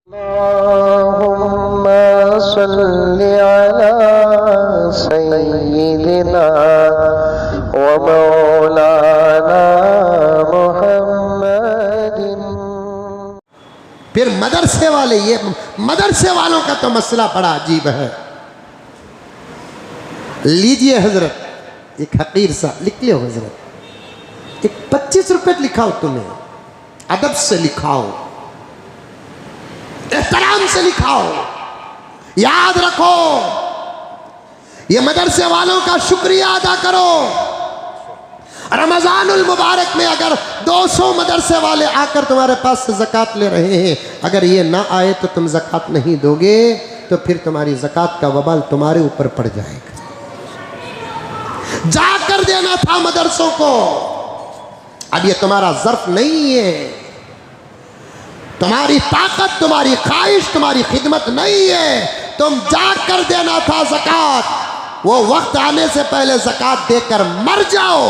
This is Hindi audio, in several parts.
अल्लाहुम्मा सल्लि अला सय्यिदिना व मौलाना मुहम्मदिन। फिर मदरसे वाले, ये मदरसे वालों का तो मसला बड़ा अजीब है। लीजिए हजरत, एक हकीर सा लिख लियो हजरत, एक 25 रुपए लिखाओ, तुम्हें अदब से लिखाओ, एहतराम से लिखाओ। याद रखो, ये मदरसे वालों का शुक्रिया अदा करो। रमजानुल मुबारक में अगर 200 मदरसे वाले आकर तुम्हारे पास से ज़कात ले रहे हैं, अगर ये ना आए तो तुम ज़कात नहीं दोगे, तो फिर तुम्हारी ज़कात का वबाल तुम्हारे ऊपर पड़ जाएगा। जाकर देना था मदरसों को। अब ये तुम्हारा ज़र्फ नहीं है, तुम्हारी ताकत, तुम्हारी ख्वाहिश, तुम्हारी खिदमत नहीं है, तुम जाकर देना था ज़कात। वो वक्त आने से पहले ज़कात देकर मर जाओ।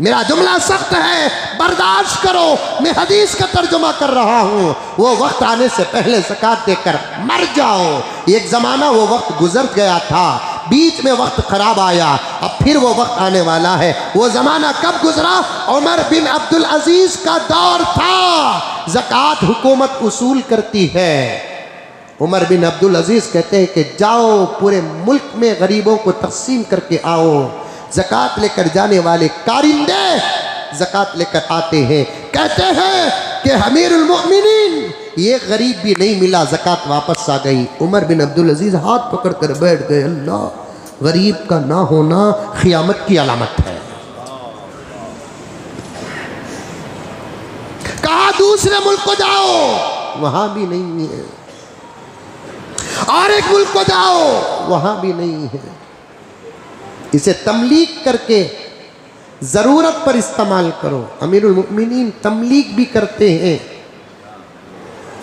मेरा जुमला सख्त है, बर्दाश्त करो, मैं हदीस का तर्जुमा कर रहा हूँ। वो वक्त आने से पहले ज़कात देकर मर जाओ। एक ज़माना वो वक्त गुजर गया था, बीच में वक्त ख़राब आया, अब फिर वो वक्त आने वाला है। वो ज़माना कब गुजरा? उमर बिन अब्दुल अजीज़ का दौर था। ज़कात हुकूमत उसूल करती है। उमर बिन अब्दुल अजीज़ कहते हैं कि जाओ पूरे मुल्क में गरीबों को तकसीम करके आओ। ज़कात लेकर जाने वाले कारिंदे ज़कात लेकर आते हैं, कहते हैं कि अमीरुल मोमिनीन ये गरीब भी नहीं मिला, ज़कात वापस आ गई। उमर बिन अब्दुल अजीज़ हाथ पकड़ कर बैठ गए। अल्लाह, गरीब का ना होना क़यामत की अलामत है। कहा दूसरे मुल्क को जाओ, वहां भी नहीं है। और एक मुल्क को जाओ, वहां भी नहीं है। इसे तमलीग करके ज़रूरत पर इस्तेमाल करो। अमीरुल मोमिनीन तमलीग भी करते हैं,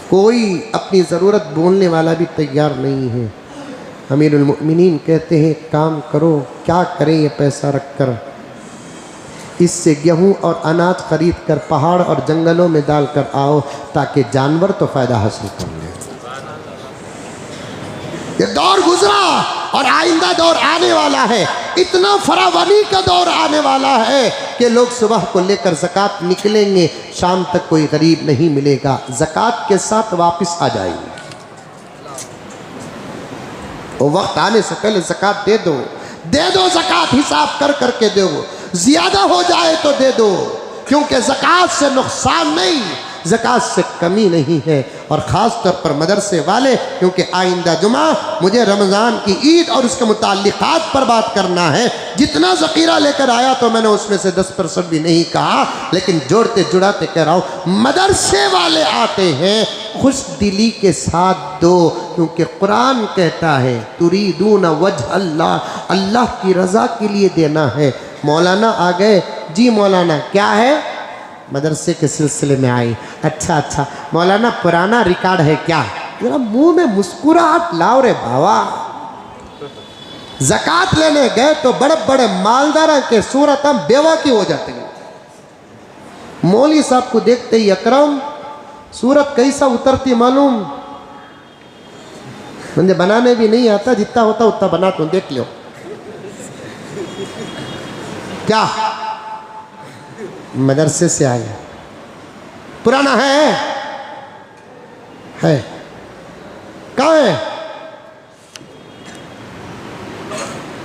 कोई अपनी ज़रूरत बोलने वाला भी तैयार नहीं है। अमीरुल मोमिनीन कहते हैं काम करो, क्या करें ये पैसा रखकर, इससे गेहूं और अनाज खरीद कर पहाड़ और जंगलों में डाल कर आओ, ताकि जानवर तो फ़ायदा हासिल कर लें। ये दौर गुजरा और आइंदा दौर आने वाला है। इतना फरावानी का दौर आने वाला है कि लोग सुबह को लेकर ज़कात निकलेंगे, शाम तक कोई गरीब नहीं मिलेगा, ज़कात के साथ वापस आ जाएंगे। वो वक्त आने से पहले ज़कात दे दो, दे दो ज़कात, हिसाब कर करके दो। ज़्यादा हो जाए तो दे दो, क्योंकि ज़कात से नुकसान नहीं, ज़कात से कमी नहीं है। और ख़ास तौर पर मदरसे वाले, क्योंकि आइंदा जुमा मुझे रमज़ान की ईद और उसके मुताल्लिक़ात पर बात करना है। जितना ज़ख़ीरा लेकर आया तो मैंने उसमें से 10% भी नहीं कहा, लेकिन जोड़ते जुड़ाते कह रहा हूँ, मदरसे वाले आते हैं, खुश दिली के साथ दो, क्योंकि कुरान कहता है तुरीदून वजह अल्लाह, अल्लाह की रज़ा के लिए देना है। मौलाना आ गए, जी मौलाना क्या है? मदरसे के सिलसिले में आई। अच्छा मौलाना पुराना रिकॉर्ड है क्या? जरा मुंह में मुस्कुराहट लाओ रे बाबा। ज़कात लेने गए तो बड़े बड़े मालदार के सूरत हम बेवा की हो जाते हैं। मौली साहब को देखते ही अकरम सूरत कैसा उतरती मालूम, मुझे बनाने भी नहीं आता, जितना होता उतना बना तुम देख लो। क्या मदरसे से आए, पुराना है कहाँ है?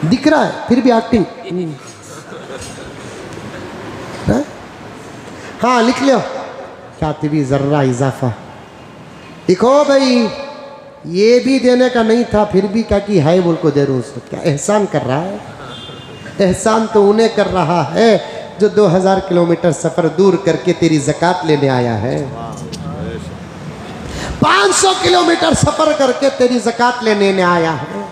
दिख रहा है फिर भी एक्टिंग। हाँ लिख लो, कातिबी जर्रा इजाफा लिखो भाई। ये भी देने का नहीं था, फिर भी क्या कि हाई बोल को दे रहा हूँ। क्या एहसान कर रहा है? एहसान तो उन्हें कर रहा है जो 2000 किलोमीटर सफ़र दूर करके तेरी ज़कात लेने आया है। 500 किलोमीटर सफ़र करके तेरी ज़कात लेने आया है।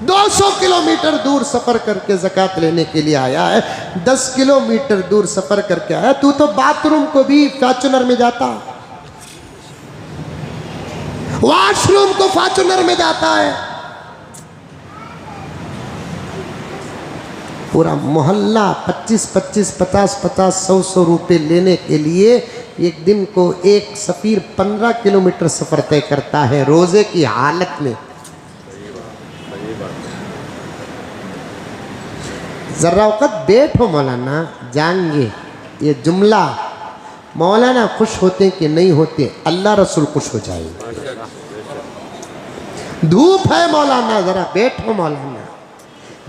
200 किलोमीटर दूर सफ़र करके ज़कात लेने के लिए आया है। 10 किलोमीटर दूर सफ़र करके आया। तू तो बाथरूम को भी फॉर्च्यूनर में जाता, वॉशरूम को फॉर्च्यूनर में जाता है। पूरा मोहल्ला 25-25, 50-50, 100-100 रुपये लेने के लिए एक दिन को एक सफ़ीर 15 किलोमीटर सफ़र तय करता है रोज़े की हालत में। ज़रा वक़्त बैठो मौलाना, जाएंगे। ये जुमला मौलाना खुश होते कि नहीं होते, अल्लाह रसूल खुश हो जाएंगे। धूप है मौलाना, ज़रा बैठो मौलाना।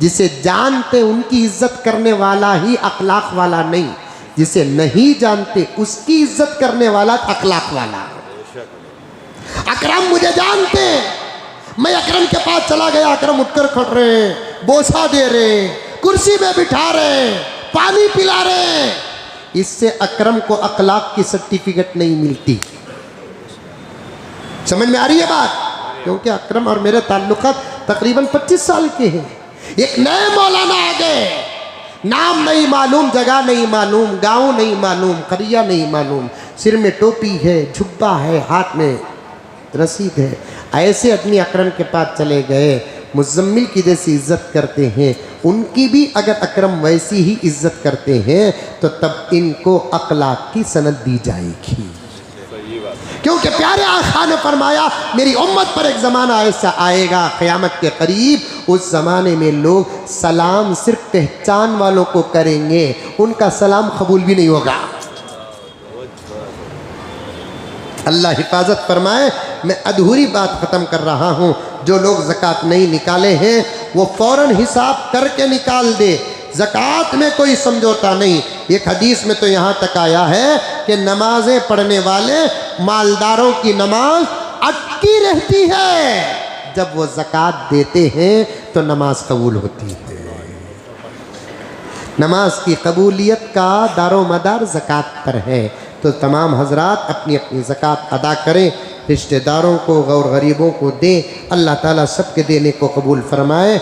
जिसे जानते उनकी इज्जत करने वाला ही अखलाक वाला नहीं, जिसे नहीं जानते उसकी इज्जत करने वाला अखलाक वाला। अकरम मुझे जानते, मैं अकरम के पास चला गया, अकरम उठकर खड़ रहे हैं, बोसा दे रहे हैं, कुर्सी में बिठा रहे हैं, पानी पिला रहे हैं। इससे अकरम को अखलाक की सर्टिफिकेट नहीं मिलती। समझ में आ रही है बात? क्योंकि अकरम और मेरे ताल्लुकात तकरीबन 25 साल के हैं। एक नए मौलाना आ गए, नाम नहीं मालूम, जगह नहीं मालूम, गांव नहीं मालूम, करिया नहीं मालूम, सिर में टोपी है, झुब्बा है, हाथ में रसीद है। ऐसे आदमी अकरम के पास चले गए, मुज़म्मिल की जैसी इज्जत करते हैं, उनकी भी अगर अकरम वैसी ही इज्जत करते हैं तो तब इनको अखलाक की सनद दी जाएगी। क्योंकि प्यारे आका ने फरमाया मेरी उम्मत पर एक ज़माना ऐसा आएगा क़यामत के करीब, उस ज़माने में लोग सलाम सिर्फ पहचान वालों को करेंगे, उनका सलाम कबूल भी नहीं होगा। अल्लाह हिफाजत फरमाए। मैं अधूरी बात ख़त्म कर रहा हूँ। जो लोग ज़कात नहीं निकाले हैं वो फ़ौरन हिसाब करके निकाल दे। ज़कात में कोई समझौता नहीं। एक हदीस में तो यहाँ तक आया है कि नमाज़ें पढ़ने वाले मालदारों की नमाज अटकी रहती है, जब वो ज़कात देते हैं तो नमाज कबूल होती है। नमाज की कबूलियत का दारोमदार ज़कात पर है। तो तमाम हजरात अपनी अपनी ज़कात अदा करें, रिश्तेदारों को और गरीबों को दें। अल्लाह ताला सबके देने को कबूल फरमाए।